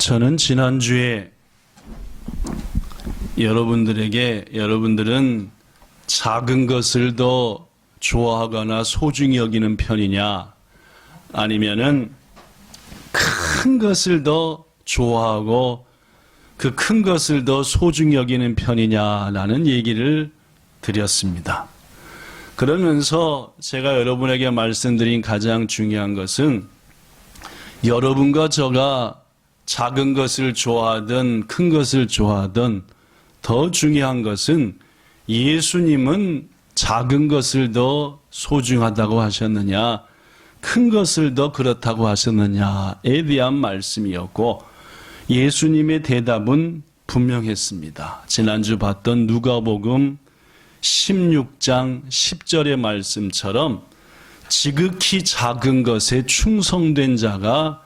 저는 지난주에 여러분들은 작은 것을 더 좋아하거나 소중히 여기는 편이냐, 아니면은 큰 것을 더 좋아하고 그 큰 것을 더 소중히 여기는 편이냐라는 얘기를 드렸습니다. 그러면서 제가 여러분에게 말씀드린 가장 중요한 것은 여러분과 저가 작은 것을 좋아하든 큰 것을 좋아하든 더 중요한 것은 예수님은 작은 것을 더 소중하다고 하셨느냐, 큰 것을 더 그렇다고 하셨느냐에 대한 말씀이었고, 예수님의 대답은 분명했습니다. 지난주 봤던 누가복음 16장 10절의 말씀처럼 지극히 작은 것에 충성된 자가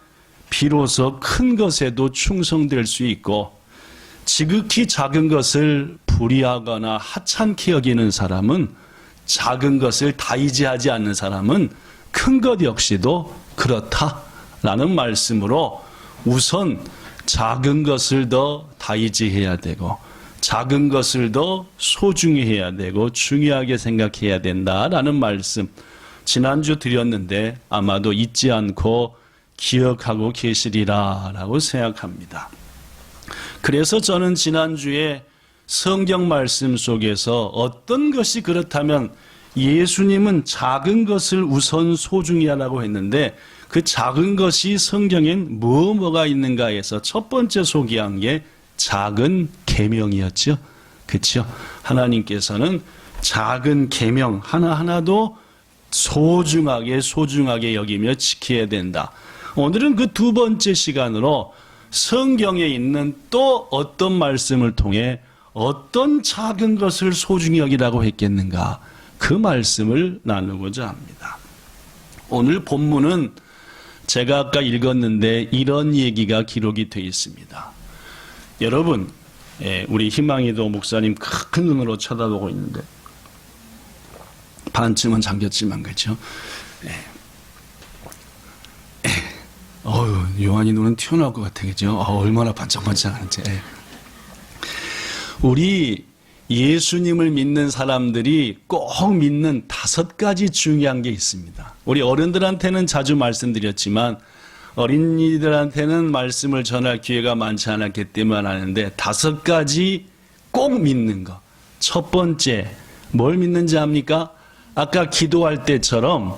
비로소 큰 것에도 충성될 수 있고, 지극히 작은 것을 불의하거나 하찮게 여기는 사람은, 작은 것을 다이지하지 않는 사람은 큰 것 역시도 그렇다라는 말씀으로 우선 작은 것을 더 다이지해야 되고, 작은 것을 더 소중히 해야 되고 중요하게 생각해야 된다라는 말씀 지난주 드렸는데 아마도 잊지 않고 기억하고 계시리라라고 생각합니다. 그래서 저는 지난주에 성경 말씀 속에서 어떤 것이 그렇다면 예수님은 작은 것을 우선 소중히 하라고 했는데 그 작은 것이 성경엔 뭐가 있는가 해서 첫 번째 소개한 게 작은 계명이었죠. 그렇죠? 하나님께서는 작은 계명 하나하나도 소중하게 여기며 지켜야 된다. 오늘은 그 두 번째 시간으로 성경에 있는 또 어떤 말씀을 통해 어떤 작은 것을 소중히 여기라고 했겠는가, 그 말씀을 나누고자 합니다. 오늘 본문은 제가 아까 읽었는데 이런 얘기가 기록이 되어 있습니다. 여러분, 우리 희망이도 목사님 큰 눈으로 쳐다보고 있는데 반쯤은 잠겼지만 그렇죠? 요한이 눈은 튀어나올 것 같아, 그죠? 얼마나 반짝반짝하는지. 우리 예수님을 믿는 사람들이 꼭 믿는 5가지 중요한 게 있습니다. 우리 어른들한테는 자주 말씀드렸지만 어린이들한테는 말씀을 전할 기회가 많지 않았기 때문에 하는데 5가지 꼭 믿는 거. 첫 번째, 뭘 믿는지 압니까? 아까 기도할 때처럼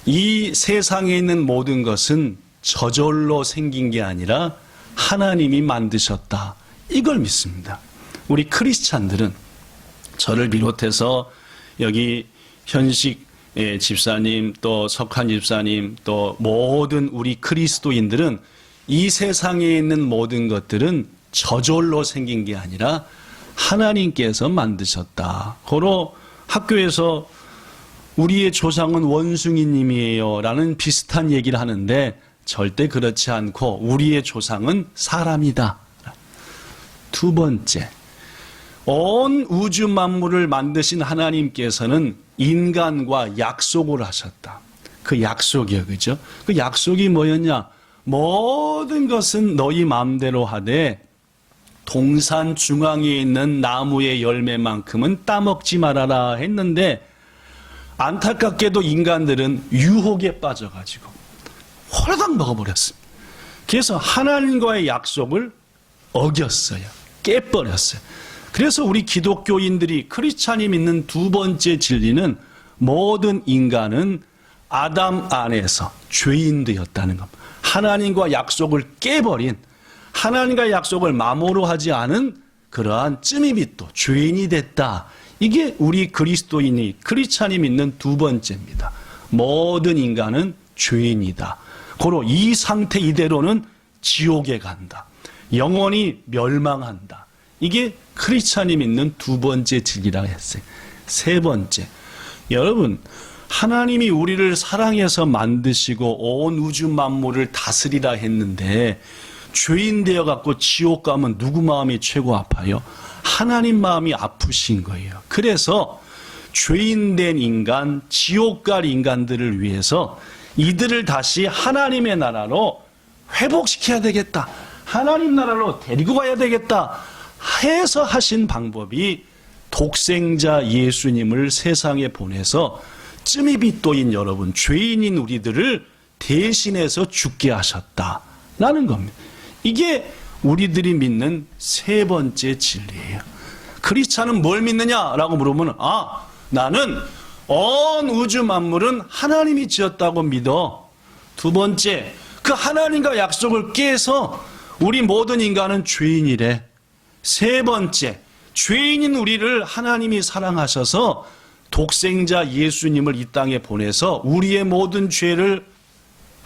이 세상에 있는 모든 것은 저절로 생긴 게 아니라 하나님이 만드셨다. 이걸 믿습니다. 우리 크리스찬들은, 저를 비롯해서 여기 현식 집사님, 또 석한 집사님, 또 모든 우리 그리스도인들은 이 세상에 있는 모든 것들은 저절로 생긴 게 아니라 하나님께서 만드셨다. 고로 학교에서 우리의 조상은 원숭이님이에요 라는 비슷한 얘기를 하는데 절대 그렇지 않고 우리의 조상은 사람이다. 두 번째, 온 우주 만물을 만드신 하나님께서는 인간과 약속을 하셨다. 그 약속이요, 그죠? 그 약속이 뭐였냐? 모든 것은 너희 마음대로 하되 동산 중앙에 있는 나무의 열매만큼은 따먹지 말아라 했는데, 안타깝게도 인간들은 유혹에 빠져가지고 호라당 먹어버렸습니다. 그래서 하나님과의 약속을 어겼어요. 깨버렸어요. 그래서 우리 기독교인들이, 크리스찬이 믿는 두 번째 진리는 모든 인간은 아담 안에서 죄인 되었다는 겁니다. 하나님과 약속을 깨버린, 하나님과 약속을 마모로 하지 않은 그러한 쯤이빛도 죄인이 됐다. 이게 우리 그리스도인이, 크리스찬이 믿는 두 번째입니다. 모든 인간은 죄인이다. 고로 이 상태 이대로는 지옥에 간다. 영원히 멸망한다. 이게 크리스찬이 믿는 두 번째 진리라고 했어요. 세 번째, 여러분, 하나님이 우리를 사랑해서 만드시고 온 우주 만물을 다스리라 했는데 죄인 되어갖고 지옥 가면 누구 마음이 최고 아파요? 하나님 마음이 아프신 거예요. 그래서 죄인된 인간, 지옥 갈 인간들을 위해서 이들을 다시 하나님의 나라로 회복시켜야 되겠다. 하나님 나라로 데리고 가야 되겠다 해서 하신 방법이 독생자 예수님을 세상에 보내서 쯤입이 또인 여러분, 죄인인 우리들을 대신해서 죽게 하셨다라는 겁니다. 이게 우리들이 믿는 세 번째 진리예요. 크리스찬은 뭘 믿느냐라고 물으면 나는 온 우주 만물은 하나님이 지었다고 믿어. 두 번째, 그 하나님과 약속을 깨서 우리 모든 인간은 죄인이래. 세 번째, 죄인인 우리를 하나님이 사랑하셔서 독생자 예수님을 이 땅에 보내서 우리의 모든 죄를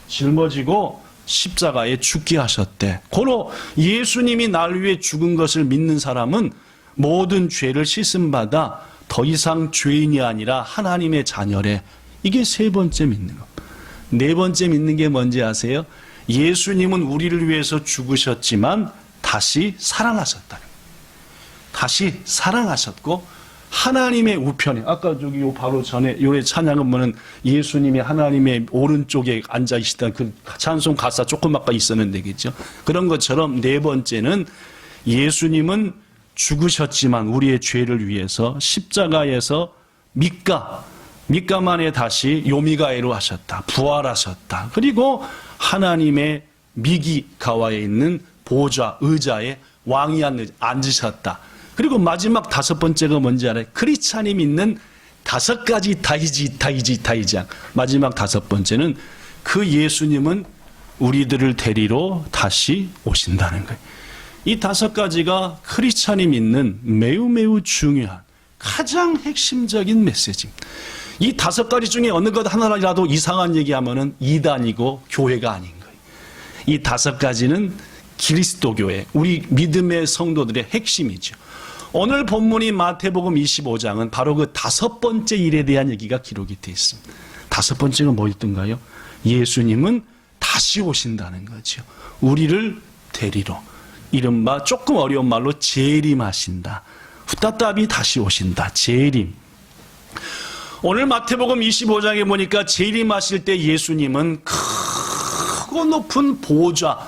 짊어지고 십자가에 죽게 하셨대. 고로 예수님이 날 위해 죽은 것을 믿는 사람은 모든 죄를 씻음받아 더 이상 죄인이 아니라 하나님의 자녀래. 이게 세 번째 믿는 것. 네 번째 믿는 게 뭔지 아세요? 예수님은 우리를 위해서 죽으셨지만 다시 살아나셨다는 거예요. 다시 살아나셨고 하나님의 우편에, 아까 저기 바로 전에 요의 찬양은 뭐는 예수님이 하나님의 오른쪽에 앉아 계시다 그 찬송 가사 조금 아까 있었는데 되겠죠. 그런 것처럼 네 번째는 예수님은 죽으셨지만 우리의 죄를 위해서 십자가에서 밑가 만에 다시 요미가에로 하셨다. 부활하셨다. 그리고 하나님의 미기가와에 있는 보좌 의자에 왕이 앉으셨다. 그리고 마지막 다섯 번째가 뭔지 알아요? 크리스찬이 믿는 다섯 가지 다이지양. 마지막 다섯 번째는 그 예수님은 우리들을 데리러 다시 오신다는 거예요. 이 다섯 가지가 크리스찬이 믿는 매우 중요한 가장 핵심적인 메시지입니다. 이 다섯 가지 중에 어느 것 하나라도 이상한 얘기하면은 이단이고 교회가 아닌 거예요. 이 다섯 가지는 그리스도교회, 우리 믿음의 성도들의 핵심이죠. 오늘 본문이 마태복음 25장은 바로 그 다섯 번째 일에 대한 얘기가 기록이 되어 있습니다. 다섯 번째가 뭐였던가요? 예수님은 다시 오신다는 거죠. 우리를 데리러. 이른바 조금 어려운 말로 재림하신다. 후따따비 다시 오신다. 재림. 오늘 마태복음 25장에 보니까 재림하실 때 예수님은 크고 높은 보좌,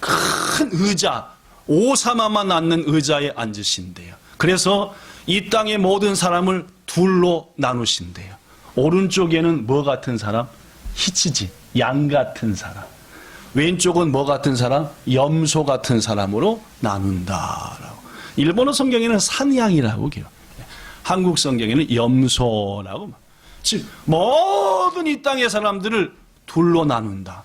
큰 의자, 오사마만 앉는 의자에 앉으신대요. 그래서 이 땅의 모든 사람을 둘로 나누신대요. 오른쪽에는 뭐 같은 사람? 히치지, 양 같은 사람. 왼쪽은 뭐 같은 사람? 염소 같은 사람으로 나눈다라고. 일본어 성경에는 산양이라고 기록. 한국 성경에는 염소라고. 즉 모든 이 땅의 사람들을 둘로 나눈다.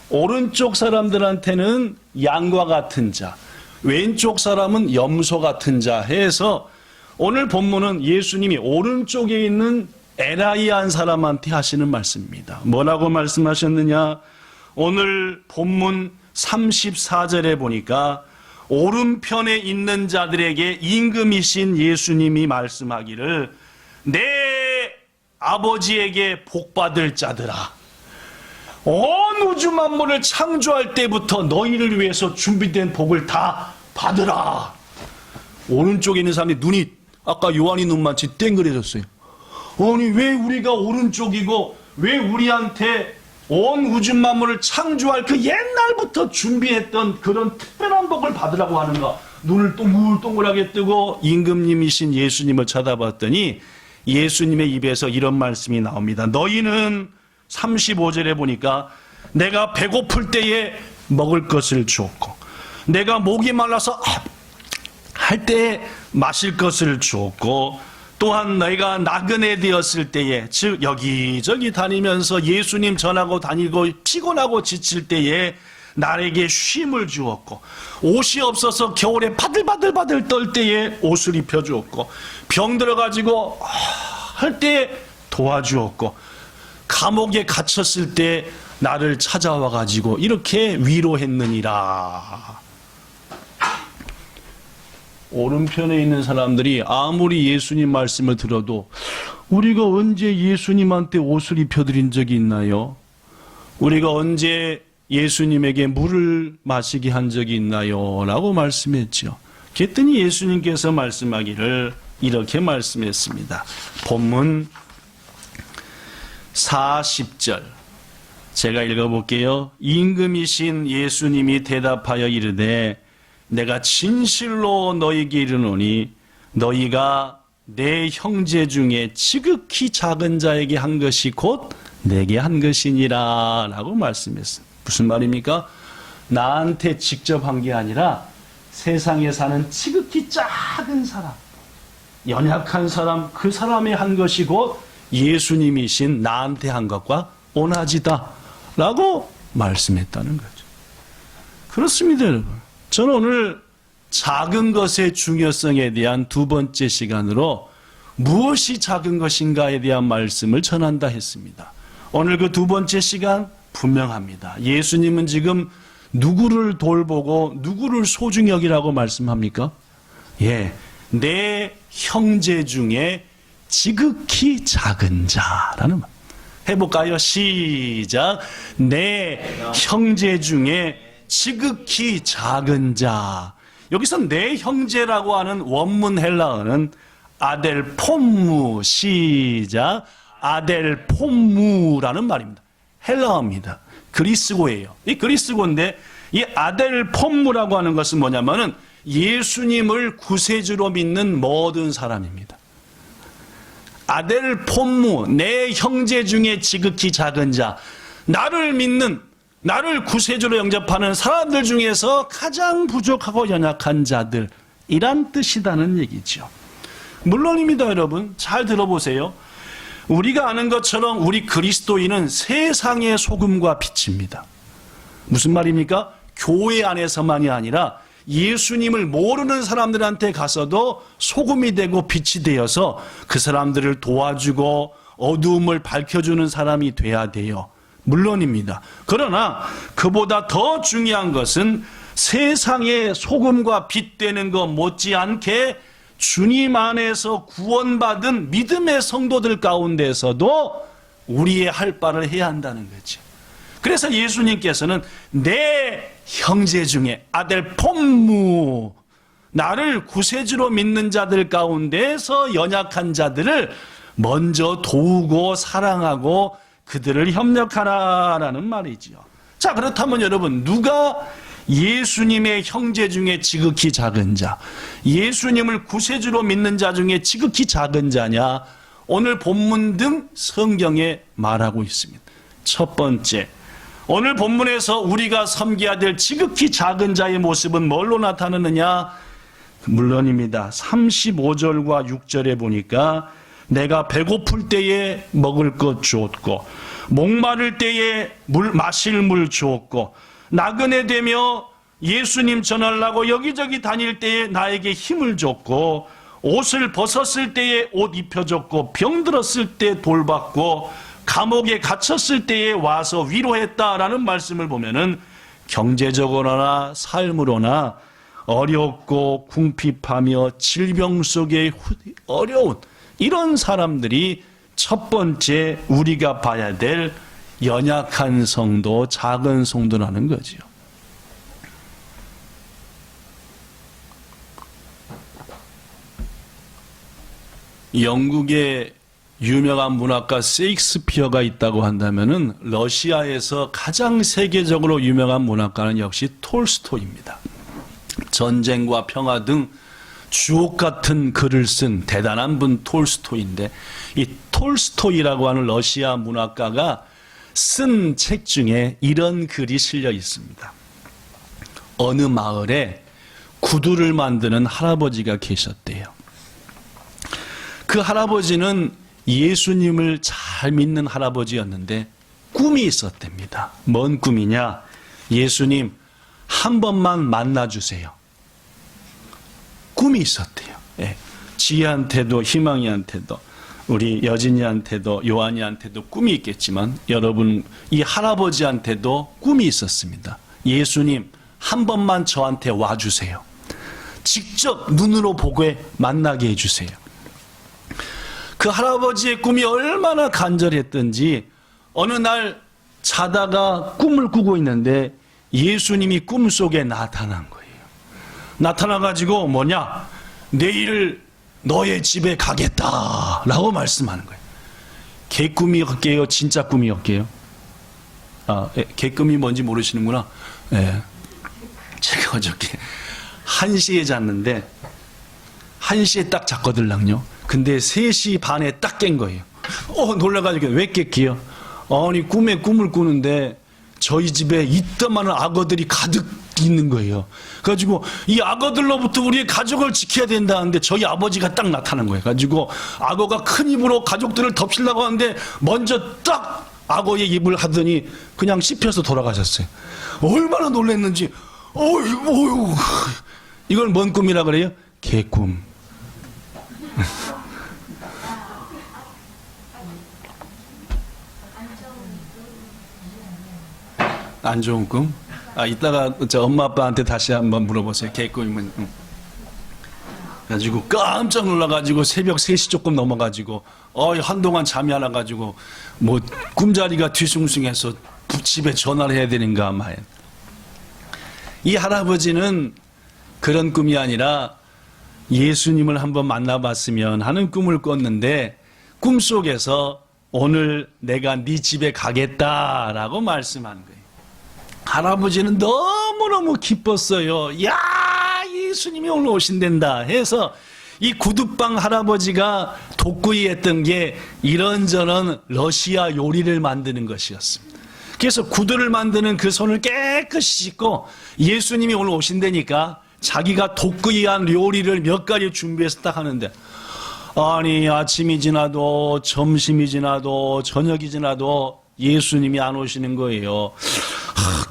오른쪽 사람들한테는 양과 같은 자, 왼쪽 사람은 염소 같은 자 해서 오늘 본문은 예수님이 오른쪽에 있는 에라이한 사람한테 하시는 말씀입니다. 뭐라고 말씀하셨느냐? 오늘 본문 34절에 보니까 오른편에 있는 자들에게 임금이신 예수님이 말씀하기를 내 아버지에게 복받을 자들아, 온 우주 만물을 창조할 때부터 너희를 위해서 준비된 복을 다 받으라. 오른쪽에 있는 사람이 눈이 아까 요한이 눈만치 땡그레졌어요. 아니 왜 우리가 오른쪽이고 왜 우리한테 온 우주 만물을 창조할 그 옛날부터 준비했던 그런 특별한 복을 받으라고 하는가? 눈을 동글동글하게 뜨고 임금님이신 예수님을 쳐다봤더니 예수님의 입에서 이런 말씀이 나옵니다. 너희는 35절에 보니까 내가 배고플 때에 먹을 것을 주었고 내가 목이 말라서 할 때에 마실 것을 주었고 또한 너희가 나그네 되었을 때에, 즉 여기저기 다니면서 예수님 전하고 다니고 피곤하고 지칠 때에 나에게 쉼을 주었고, 옷이 없어서 겨울에 바들바들 떨 때에 옷을 입혀주었고, 병 들어가지고 할 때에 도와주었고, 감옥에 갇혔을 때 나를 찾아와 가지고 이렇게 위로했느니라. 오른편에 있는 사람들이 아무리 예수님 말씀을 들어도 우리가 언제 예수님한테 옷을 입혀드린 적이 있나요? 우리가 언제 예수님에게 물을 마시게 한 적이 있나요? 라고 말씀했죠. 그랬더니 예수님께서 말씀하기를 이렇게 말씀했습니다. 본문 40절 제가 읽어볼게요. 임금이신 예수님이 대답하여 이르되 내가 진실로 너희에게 이르노니 너희가 내 형제 중에 지극히 작은 자에게 한 것이 곧 내게 한 것이니라 라고 말씀했어요. 무슨 말입니까? 나한테 직접 한 게 아니라 세상에 사는 지극히 작은 사람, 연약한 사람, 그 사람이 한 것이 곧 예수님이신 나한테 한 것과 오나지다 라고 말씀했다는 거죠. 그렇습니다, 여러분. 저는 오늘 작은 것의 중요성에 대한 두 번째 시간으로 무엇이 작은 것인가에 대한 말씀을 전한다 했습니다. 오늘 그 두 번째 시간 분명합니다. 예수님은 지금 누구를 돌보고 누구를 소중히 여기라고 말씀합니까? 내 형제 중에 지극히 작은 자라는 말. 해볼까요? 시작. 내 형제 중에 지극히 작은 자. 여기서 내 형제라고 하는 원문 헬라어는 아델폼무. 시작. 아델폼무라는 말입니다. 헬라어입니다. 그리스고예요. 이 그리스고인데 이 아델폼무라고 하는 것은 뭐냐면은 예수님을 구세주로 믿는 모든 사람입니다. 아델폼무, 내 형제 중에 지극히 작은 자, 나를 믿는, 나를 구세주로 영접하는 사람들 중에서 가장 부족하고 연약한 자들, 이란 뜻이라는 얘기죠. 물론입니다, 여러분. 잘 들어보세요. 우리가 아는 것처럼 우리 그리스도인은 세상의 소금과 빛입니다. 무슨 말입니까? 교회 안에서만이 아니라 예수님을 모르는 사람들한테 가서도 소금이 되고 빛이 되어서 그 사람들을 도와주고 어두움을 밝혀주는 사람이 돼야 돼요. 물론입니다. 그러나 그보다 더 중요한 것은 세상의 소금과 빛 되는 것 못지않게 주님 안에서 구원받은 믿음의 성도들 가운데서도 우리의 할 바를 해야 한다는 거죠. 그래서 예수님께서는 내 형제 중에 아델폼무, 나를 구세주로 믿는 자들 가운데서 연약한 자들을 먼저 도우고 사랑하고 그들을 협력하라라는 말이지요. 자, 그렇다면 여러분, 누가 예수님의 형제 중에 지극히 작은 자, 예수님을 구세주로 믿는 자 중에 지극히 작은 자냐? 오늘 본문 등 성경에 말하고 있습니다. 첫 번째, 오늘 본문에서 우리가 섬겨야 될 지극히 작은 자의 모습은 뭘로 나타나느냐? 물론입니다. 35절과 6절에 보니까 내가 배고플 때에 먹을 것 주었고 목마를 때에 마실 물 주었고 나그네 되며 예수님 전하려고 여기저기 다닐 때에 나에게 힘을 줬고 옷을 벗었을 때에 옷 입혀줬고 병들었을 때 돌봤고 감옥에 갇혔을 때에 와서 위로했다라는 말씀을 보면은 경제적으로나 삶으로나 어렵고 궁핍하며 질병 속에 어려운 이런 사람들이 첫 번째 우리가 봐야 될 연약한 성도, 작은 성도라는 거죠. 영국의 유명한 문학가 세익스피어가 있다고 한다면은 러시아에서 가장 세계적으로 유명한 문학가는 역시 톨스토이입니다. 전쟁과 평화 등 주옥 같은 글을 쓴 대단한 분 톨스토이인데, 이 톨스토이라고 하는 러시아 문학가가 쓴 책 중에 이런 글이 실려 있습니다. 어느 마을에 구두를 만드는 할아버지가 계셨대요. 그 할아버지는 예수님을 잘 믿는 할아버지였는데 꿈이 있었답니다. 뭔 꿈이냐? 예수님 한 번만 만나주세요. 꿈이 있었대요. 예. 지혜한테도 희망이한테도 우리 여진이한테도 요한이한테도 꿈이 있겠지만 여러분 이 할아버지한테도 꿈이 있었습니다. 예수님 한 번만 저한테 와주세요. 직접 눈으로 보게 만나게 해주세요. 그 할아버지의 꿈이 얼마나 간절했던지 어느 날 자다가 꿈을 꾸고 있는데 예수님이 꿈속에 나타난 거예요. 나타나가지고 뭐냐? 내일 너의 집에 가겠다 라고 말씀하는 거예요. 개꿈이었게요? 진짜 꿈이었게요? 개꿈이 뭔지 모르시는구나. 예. 제가 어저께 1시에 잤는데 1시에 딱 잤거든요. 근데 3시 반에 딱 깬 거예요. 놀라가지고 왜 깼기요? 아니 꿈에 꿈을 꾸는데 저희 집에 이따만한 악어들이 가득 있는 거예요. 그래가지고 이 악어들로부터 우리의 가족을 지켜야 된다는데 저희 아버지가 딱 나타난 거예요. 가지고 악어가 큰 입으로 가족들을 덮치려고 하는데 먼저 딱 악어의 입을 하더니 그냥 씹혀서 돌아가셨어요. 얼마나 놀랐는지. 어휴. 이걸 뭔 꿈이라 그래요? 개꿈. 안 좋은 꿈? 이따가 저 엄마 아빠한테 다시 한번 물어보세요. 개꿈이면. 가지고 깜짝 놀라가지고 새벽 3시 조금 넘어가지고 한동안 잠이 안 와가지고 뭐 꿈자리가 뒤숭숭해서 집에 전화를 해야 되는가 마에. 이 할아버지는 그런 꿈이 아니라 예수님을 한번 만나봤으면 하는 꿈을 꿨는데 꿈속에서 오늘 내가 네 집에 가겠다라고 말씀한 거예요. 할아버지는 너무너무 기뻤어요. 야, 예수님이 오늘 오신댄다 해서 이 구두방 할아버지가 독구이 했던 게 이런저런 러시아 요리를 만드는 것이었습니다. 그래서 구두를 만드는 그 손을 깨끗이 씻고 예수님이 오늘 오신다니까 자기가 독구이한 요리를 몇 가지 준비해서 딱 하는데, 아니 아침이 지나도 점심이 지나도 저녁이 지나도 예수님이 안 오시는 거예요.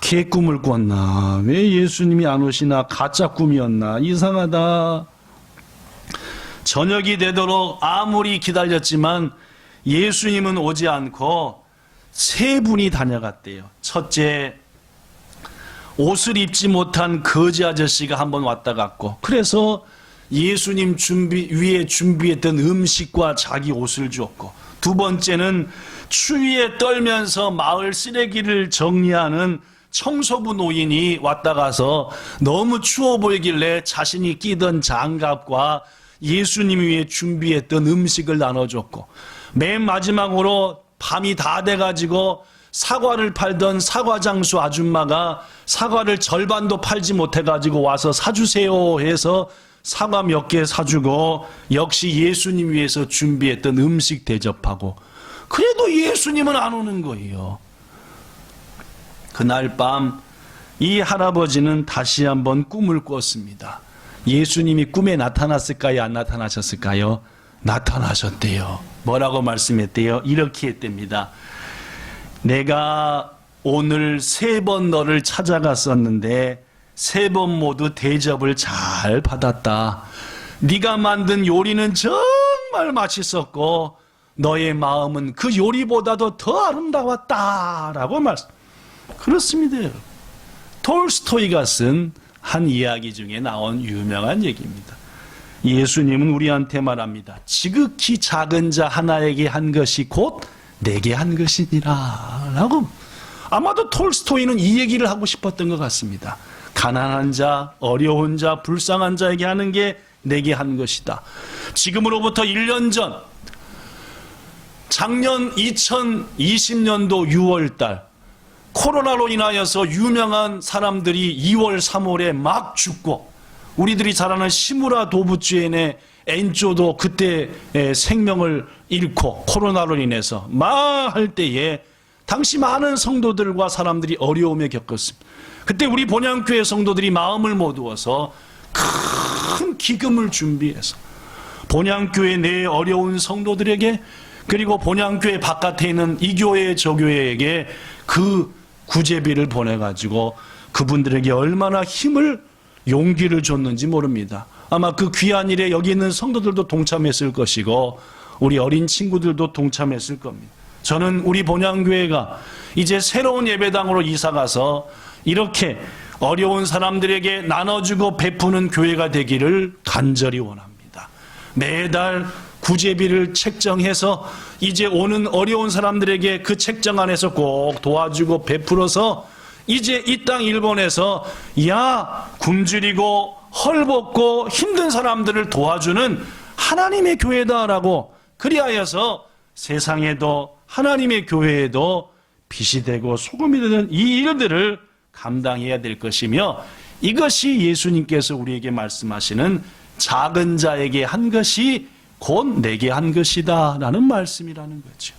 개꿈을 꿨나? 왜 예수님이 안 오시나? 가짜 꿈이었나? 이상하다. 저녁이 되도록 아무리 기다렸지만 예수님은 오지 않고 3분이 다녀갔대요. 첫째, 옷을 입지 못한 거지 아저씨가 한번 왔다 갔고, 그래서 예수님 위에 준비했던 음식과 자기 옷을 주었고, 두 번째는 추위에 떨면서 마을 쓰레기를 정리하는 청소부 노인이 왔다 가서 너무 추워 보이길래 자신이 끼던 장갑과 예수님 위에 준비했던 음식을 나눠줬고, 맨 마지막으로 밤이 다 돼가지고 사과를 팔던 사과장수 아줌마가 사과를 절반도 팔지 못해가지고 와서 사주세요 해서 사과 몇 개 사주고, 역시 예수님 위해서 준비했던 음식 대접하고, 그래도 예수님은 안 오는 거예요. 그날 밤 이 할아버지는 다시 한번 꿈을 꿨습니다. 예수님이 꿈에 나타났을까요? 안 나타나셨을까요? 나타나셨대요. 뭐라고 말씀했대요? 이렇게 했답니다. 내가 오늘 3번 너를 찾아갔었는데 3번 모두 대접을 잘 받았다. 네가 만든 요리는 정말 맛있었고 너의 마음은 그 요리보다도 더 아름다웠다 라고 말씀. 그렇습니다. 톨스토이가 쓴 한 이야기 중에 나온 유명한 얘기입니다. 예수님은 우리한테 말합니다. 지극히 작은 자 하나에게 한 것이 곧 내게 한 것이니라 라고. 아마도 톨스토이는 이 얘기를 하고 싶었던 것 같습니다. 가난한 자, 어려운 자, 불쌍한 자에게 하는 게 내게 한 것이다. 지금으로부터 1년 전, 작년 2020년도 6월달 코로나로 인하여서 유명한 사람들이 2월, 3월에 막 죽고, 우리들이 잘 아는 시무라 도부주엔의 엔조도 그때 생명을 잃고 코로나로 인해서 막 할 때에 당시 많은 성도들과 사람들이 어려움에 겪었습니다. 그때 우리 본향교회 성도들이 마음을 모두어서 큰 기금을 준비해서 본향교회 내 어려운 성도들에게, 그리고 본향교회 바깥에 있는 이 교회 저 교회에게 그 구제비를 보내가지고 그분들에게 얼마나 힘을, 용기를 줬는지 모릅니다. 아마 그 귀한 일에 여기 있는 성도들도 동참했을 것이고 우리 어린 친구들도 동참했을 겁니다. 저는 우리 본향교회가 이제 새로운 예배당으로 이사가서 이렇게 어려운 사람들에게 나눠주고 베푸는 교회가 되기를 간절히 원합니다. 매달 구제비를 책정해서 이제 오는 어려운 사람들에게 그 책정 안에서 꼭 도와주고 베풀어서 이제 이 땅 일본에서 굶주리고 헐벗고 힘든 사람들을 도와주는 하나님의 교회다라고, 그리하여서 세상에도 하나님의 교회에도 빛이 되고 소금이 되는 이 일들을 감당해야 될 것이며, 이것이 예수님께서 우리에게 말씀하시는 작은 자에게 한 것이 곧 내게 한 것이다 라는 말씀이라는 거죠.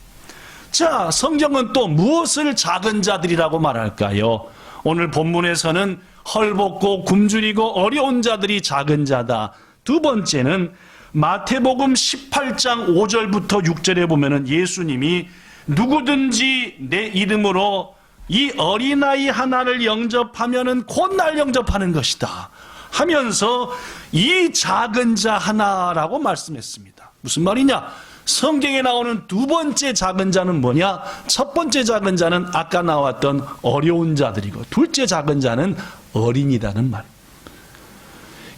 자, 성경은 또 무엇을 작은 자들이라고 말할까요? 오늘 본문에서는 헐벗고 굶주리고 어려운 자들이 작은 자다. 두 번째는 마태복음 18장 5절부터 6절에 보면은 예수님이 누구든지 내 이름으로 이 어린아이 하나를 영접하면은 곧 날 영접하는 것이다 하면서 이 작은 자 하나라고 말씀했습니다. 무슨 말이냐? 성경에 나오는 두 번째 작은 자는 뭐냐? 첫 번째 작은 자는 아까 나왔던 어려운 자들이고, 둘째 작은 자는 어린이라는 말.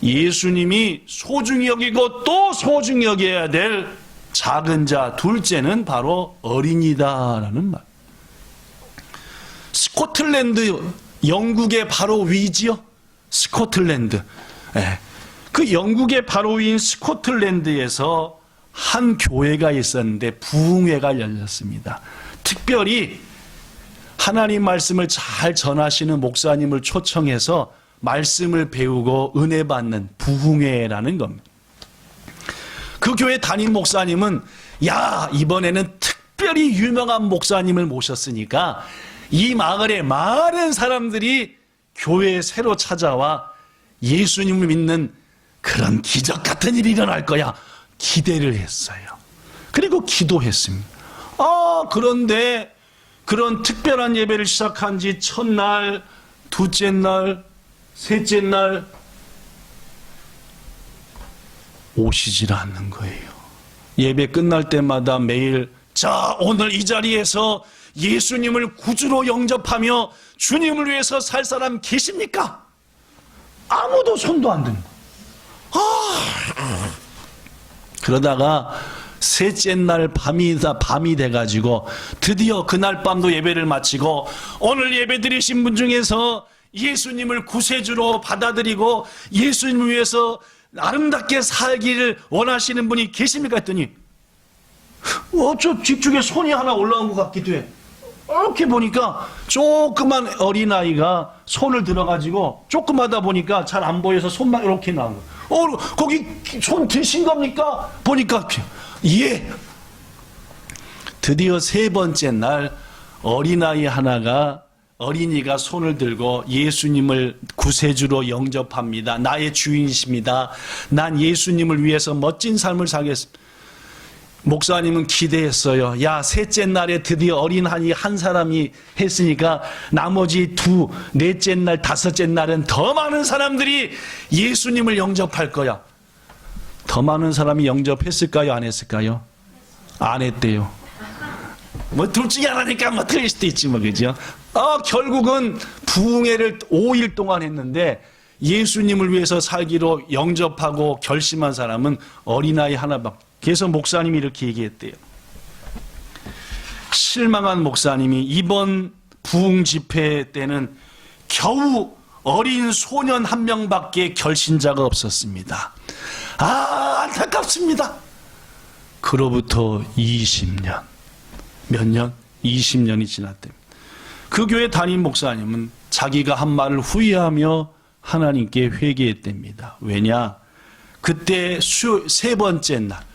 예수님이 소중히 여기고 또 소중히 여겨야 될 작은 자 둘째는 바로 어린이다라는 말. 스코틀랜드, 영국의 바로 위지요. 스코틀랜드. 그 영국의 바로 위인 스코틀랜드에서 한 교회가 있었는데 부흥회가 열렸습니다. 특별히 하나님 말씀을 잘 전하시는 목사님을 초청해서 말씀을 배우고 은혜 받는 부흥회라는 겁니다. 그 교회 담임 목사님은 야, 이번에는 특별히 유명한 목사님을 모셨으니까 이 마을에 많은 사람들이 교회에 새로 찾아와 예수님을 믿는 그런 기적 같은 일이 일어날 거야 기대를 했어요. 그리고 기도했습니다. 그런데 그런 특별한 예배를 시작한 지 첫날, 둘째 날, 셋째 날 오시질 않는 거예요. 예배 끝날 때마다 매일 자, 오늘 이 자리에서 예수님을 구주로 영접하며 주님을 위해서 살 사람 계십니까? 아무도 손도 안 드는 거예요. 그러다가 셋째 날 밤이 돼가지고 드디어 그날 밤도 예배를 마치고 오늘 예배 드리신 분 중에서 예수님을 구세주로 받아들이고 예수님을 위해서 아름답게 살기를 원하시는 분이 계십니까? 했더니 저 뒤쪽에 손이 하나 올라온 것 같기도 해. 이렇게 보니까 조그만 어린아이가 손을 들어가지고 조그마다 보니까 잘 안 보여서 손만 이렇게 나온 거예요. 거기 손 드신 겁니까? 보니까 예. 드디어 세 번째 날 어린이가 손을 들고 예수님을 구세주로 영접합니다. 나의 주인이십니다. 난 예수님을 위해서 멋진 삶을 살겠습니다. 목사님은 기대했어요. 야, 셋째 날에 드디어 어린아이 한 사람이 했으니까 나머지 넷째 날, 다섯째 날은 더 많은 사람들이 예수님을 영접할 거야. 더 많은 사람이 영접했을까요? 안 했을까요? 안 했대요. 둘 중에 하나니까 틀릴 수도 있지 그죠? 결국은 부흥회를 5일 동안 했는데 예수님을 위해서 살기로 영접하고 결심한 사람은 어린아이 하나밖에. 그래서 목사님이 이렇게 얘기했대요. 실망한 목사님이 이번 부흥 집회 때는 겨우 어린 소년 한 명밖에 결신자가 없었습니다. 안타깝습니다. 그로부터 20년. 몇 년? 20년이 지났답니다. 그 교회 담임 목사님은 자기가 한 말을 후회하며 하나님께 회개했답니다. 왜냐? 그때 세 번째 날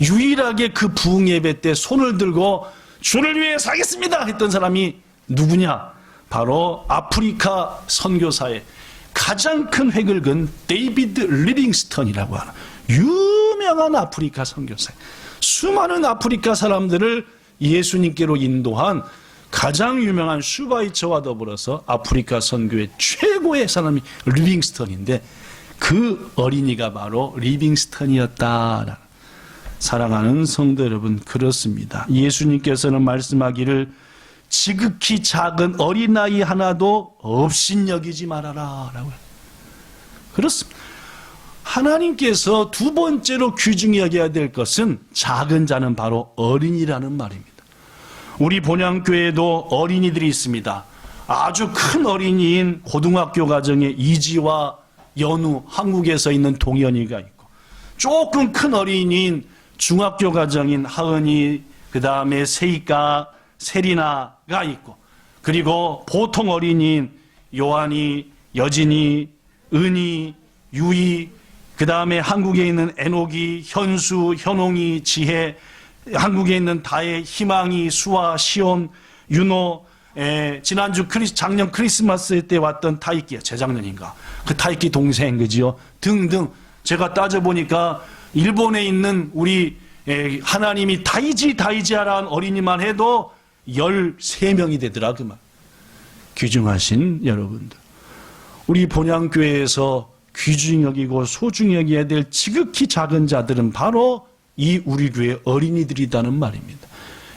유일하게 그 부흥 예배 때 손을 들고 주를 위해 살겠습니다 했던 사람이 누구냐? 바로 아프리카 선교사의 가장 큰 획을 그은 데이비드 리빙스턴이라고 하는 유명한 아프리카 선교사. 수많은 아프리카 사람들을 예수님께로 인도한 가장 유명한 슈바이처와 더불어서 아프리카 선교의 최고의 사람이 리빙스턴인데 그 어린이가 바로 리빙스턴이었다. 사랑하는 성도 여러분, 그렇습니다. 예수님께서는 말씀하기를 지극히 작은 어린아이 하나도 업신여기지 말아라 라고요. 그렇습니다. 하나님께서 두 번째로 귀중히 여겨야 될 것은 작은 자는 바로 어린이라는 말입니다. 우리 본향교회에도 어린이들이 있습니다. 아주 큰 어린이인 고등학교 과정의 이지와 연우, 한국에서 있는 동현이가 있고, 조금 큰 어린이인 중학교 과정인 하은이, 그 다음에 세이가, 세리나가 있고, 그리고 보통 어린이인 요한이, 여진이, 은희, 유희, 그 다음에 한국에 있는 에녹이, 현수, 현홍이, 지혜, 한국에 있는 다혜, 희망이, 수아, 시온, 윤호, 지난주 작년 크리스마스 때 왔던 타이키, 재작년인가 그 타이키 동생 그지요 등등. 제가 따져보니까 일본에 있는 우리 하나님이 다이지하라는 어린이만 해도 13명이 되더라 그 말. 귀중하신 여러분들, 우리 본향교회에서 귀중히 여기고 소중히 여겨야 될 지극히 작은 자들은 바로 이 우리 교회 어린이들이라는 말입니다.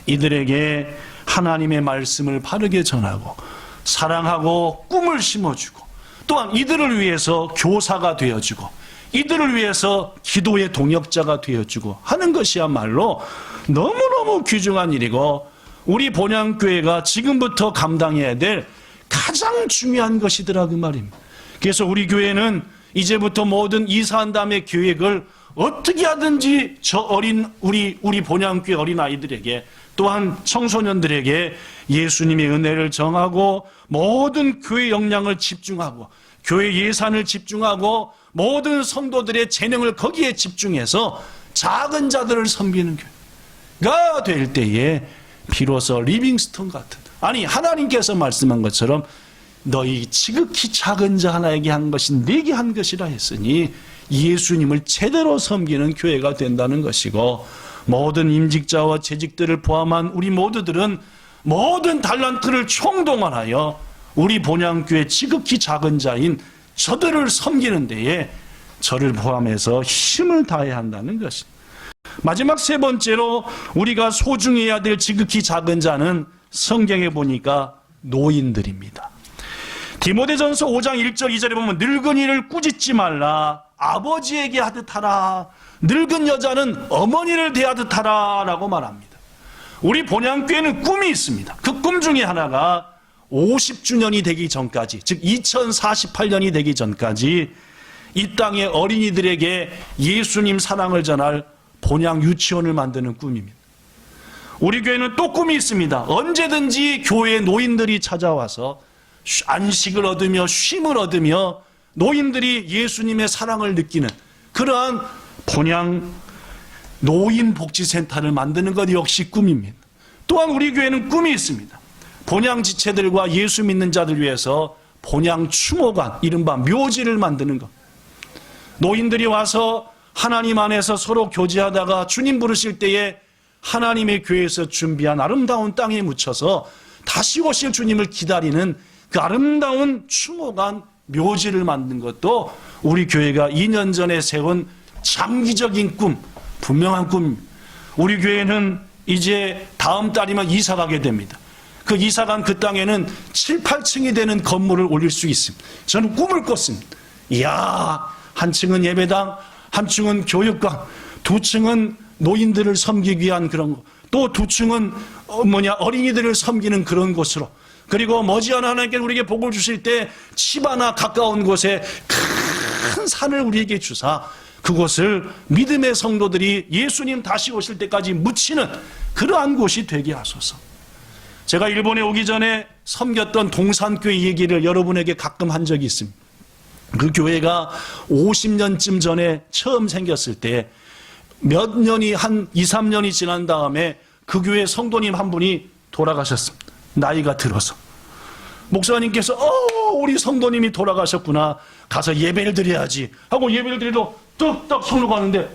이들에게 하나님의 말씀을 바르게 전하고 사랑하고 꿈을 심어주고, 또한 이들을 위해서 교사가 되어주고 이들을 위해서 기도의 동역자가 되어주고 하는 것이야말로 너무너무 귀중한 일이고, 우리 본향교회가 지금부터 감당해야 될 가장 중요한 것이더라 그 말입니다. 그래서 우리 교회는 이제부터 모든 이사한 다음에 계획을 어떻게 하든지 저 어린 우리 본향교회 어린아이들에게, 또한 청소년들에게 예수님의 은혜를 정하고 모든 교회 역량을 집중하고 교회 예산을 집중하고 모든 성도들의 재능을 거기에 집중해서 작은 자들을 섬기는 교회가 될 때에 비로소 리빙스톤 같은, 아니 하나님께서 말씀한 것처럼 너희 지극히 작은 자 하나에게 한 것이 네게 한 것이라 했으니 예수님을 제대로 섬기는 교회가 된다는 것이고, 모든 임직자와 재직들을 포함한 우리 모두들은 모든 달란트를 총동원하여 우리 본향교회 지극히 작은 자인 저들을 섬기는 데에 저를 포함해서 힘을 다해야 한다는 것입니다. 마지막 세 번째로 우리가 소중해야 될 지극히 작은 자는 성경에 보니까 노인들입니다. 디모데전서 5장 1절 2절에 보면 늙은이를 꾸짖지 말라, 아버지에게 하듯 하라, 늙은 여자는 어머니를 대하듯 하라 라고 말합니다. 우리 본향교회는 꿈이 있습니다. 그 꿈 중에 하나가 50주년이 되기 전까지, 즉 2048년이 되기 전까지 이 땅의 어린이들에게 예수님 사랑을 전할 본향 유치원을 만드는 꿈입니다. 우리 교회는 또 꿈이 있습니다. 언제든지 교회에 노인들이 찾아와서 안식을 얻으며 쉼을 얻으며 노인들이 예수님의 사랑을 느끼는 그러한 본향 노인복지센터를 만드는 것 역시 꿈입니다. 또한 우리 교회는 꿈이 있습니다. 본향 지체들과 예수 믿는 자들 위해서 본향 추모관, 이른바 묘지를 만드는 것. 노인들이 와서 하나님 안에서 서로 교제하다가 주님 부르실 때에 하나님의 교회에서 준비한 아름다운 땅에 묻혀서 다시 오실 주님을 기다리는 그 아름다운 추모관 묘지를 만든 것도 우리 교회가 2년 전에 세운 장기적인 꿈, 분명한 꿈. 우리 교회는 이제 다음 달이면 이사 가게 됩니다. 그 이사 간 그 땅에는 7, 8층이 되는 건물을 올릴 수 있습니다. 저는 꿈을 꿨습니다. 이야, 한 층은 예배당, 한 층은 교육관, 두 층은 노인들을 섬기기 위한 그런 거, 또 두 층은 어린이들을 섬기는 그런 곳으로, 그리고 머지않아 하나님께 우리에게 복을 주실 때 집 하나 가까운 곳에 큰 산을 우리에게 주사 그곳을 믿음의 성도들이 예수님 다시 오실 때까지 묻히는 그러한 곳이 되게 하소서. 제가 일본에 오기 전에 섬겼던 동산교회 얘기를 여러분에게 가끔 한 적이 있습니다. 그 교회가 50년쯤 전에 처음 생겼을 때 몇 년이 한 2, 3년이 지난 다음에 그 교회 성도님 한 분이 돌아가셨습니다. 나이가 들어서. 목사님께서 우리 성도님이 돌아가셨구나, 가서 예배를 드려야지 하고 예배를 드리러 뚝딱 손을 가는데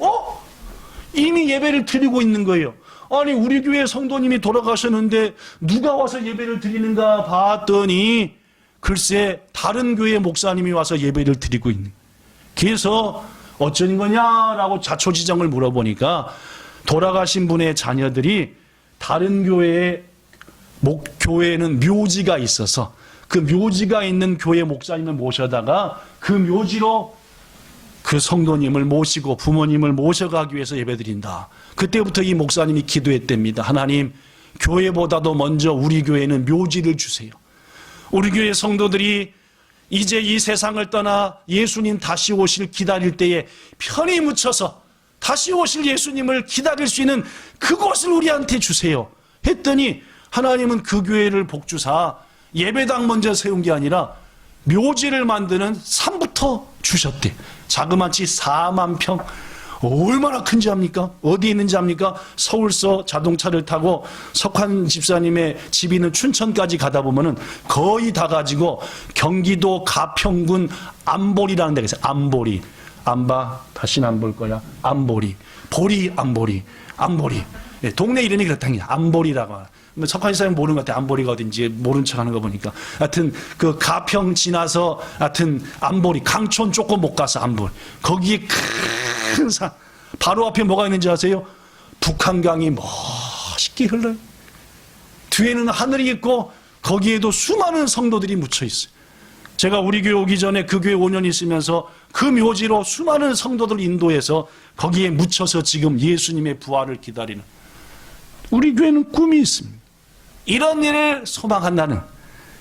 이미 예배를 드리고 있는 거예요. 아니 우리 교회 성도님이 돌아가셨는데 누가 와서 예배를 드리는가 봤더니 글쎄 다른 교회 목사님이 와서 예배를 드리고 있는. 그래서 어쩌는 거냐라고 자초지정을 물어보니까 돌아가신 분의 자녀들이 다른 교회에는 묘지가 있어서 그 묘지가 있는 교회 목사님을 모셔다가 그 묘지로 그 성도님을 모시고 부모님을 모셔가기 위해서 예배드린다. 그때부터 이 목사님이 기도했답니다. 하나님, 교회보다도 먼저 우리 교회는 묘지를 주세요. 우리 교회 성도들이 이제 이 세상을 떠나 예수님 다시 오실 기다릴 때에 편히 묻혀서 다시 오실 예수님을 기다릴 수 있는 그곳을 우리한테 주세요 했더니 하나님은 그 교회를 복주사 예배당 먼저 세운 게 아니라 묘지를 만드는 산부터 주셨대. 자그마치 4만 평. 얼마나 큰지 압니까? 어디 있는지 압니까? 서울서 자동차를 타고 석환 집사님의 집 있는 춘천까지 가다 보면은 거의 다 가지고 경기도 가평군 안보리라는 데가 있어요. 안보리. 안 봐. 다시는 안 볼 거야. 안보리. 보리, 안보리. 안보리. 예, 동네 이름이 그렇다니. 안보리라고 하나. 석환 집사님 모르는 것 같아. 안보리가 어딘지 모른 척 하는 거 보니까. 하여튼 그 가평 지나서 하여튼 안보리. 강촌 조금 못 가서 안보리. 거기에 큰 산. 바로 앞에 뭐가 있는지 아세요? 북한강이 멋있게 흘러요. 뒤에는 하늘이 있고 거기에도 수많은 성도들이 묻혀 있어요. 제가 우리 교회 오기 전에 그 교회 5년 있으면서 그 묘지로 수많은 성도들 인도해서 거기에 묻혀서 지금 예수님의 부활을 기다리는 우리 교회는 꿈이 있습니다. 이런 일을 소망한다는,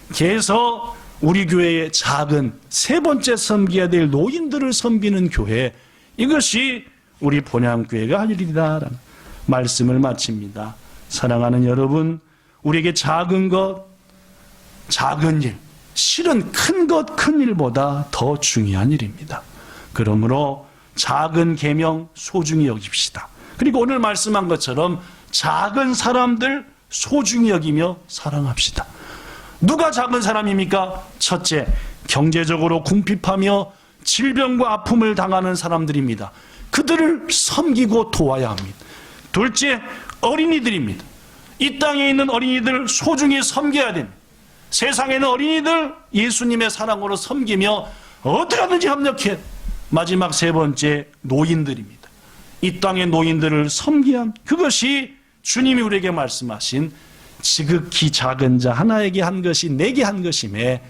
그래서 우리 교회의 작은 세 번째 섬겨야 될 노인들을 섬기는 교회, 이것이 우리 본향교회가 할 일이다라는 말씀을 마칩니다. 사랑하는 여러분, 우리에게 작은 것, 작은 일, 실은 큰 것, 큰 일보다 더 중요한 일입니다. 그러므로 작은 계명 소중히 여깁시다. 그리고 오늘 말씀한 것처럼 작은 사람들 소중히 여기며 사랑합시다. 누가 작은 사람입니까? 첫째, 경제적으로 궁핍하며 질병과 아픔을 당하는 사람들입니다. 그들을 섬기고 도와야 합니다. 둘째, 어린이들입니다. 이 땅에 있는 어린이들 소중히 섬겨야 됩니다. 세상에는 어린이들 예수님의 사랑으로 섬기며 어떻게 하든지 협력해. 마지막 세 번째, 노인들입니다. 이 땅의 노인들을 섬겨야 합니다. 그것이 주님이 우리에게 말씀하신 지극히 작은 자 하나에게 한 것이 내게 한 것임에,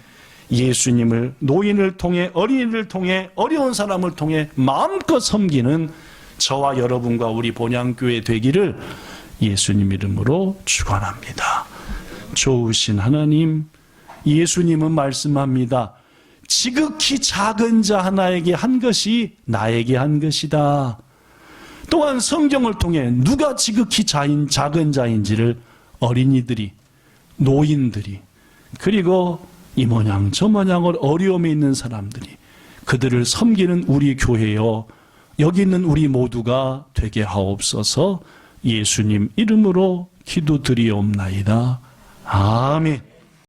예수님을 노인을 통해, 어린이를 통해, 어려운 사람을 통해 마음껏 섬기는 저와 여러분과 우리 본향교회 되기를 예수님 이름으로 축원합니다. 좋으신 하나님, 예수님은 말씀합니다. 지극히 작은 자 하나에게 한 것이 나에게 한 것이다. 또한 성경을 통해 누가 지극히 작은 자인지를 어린이들이, 노인들이, 그리고 이 모양 저 모양을 어려움에 있는 사람들이, 그들을 섬기는 우리 교회여 여기 있는 우리 모두가 되게 하옵소서. 예수님 이름으로 기도드리옵나이다. 아멘.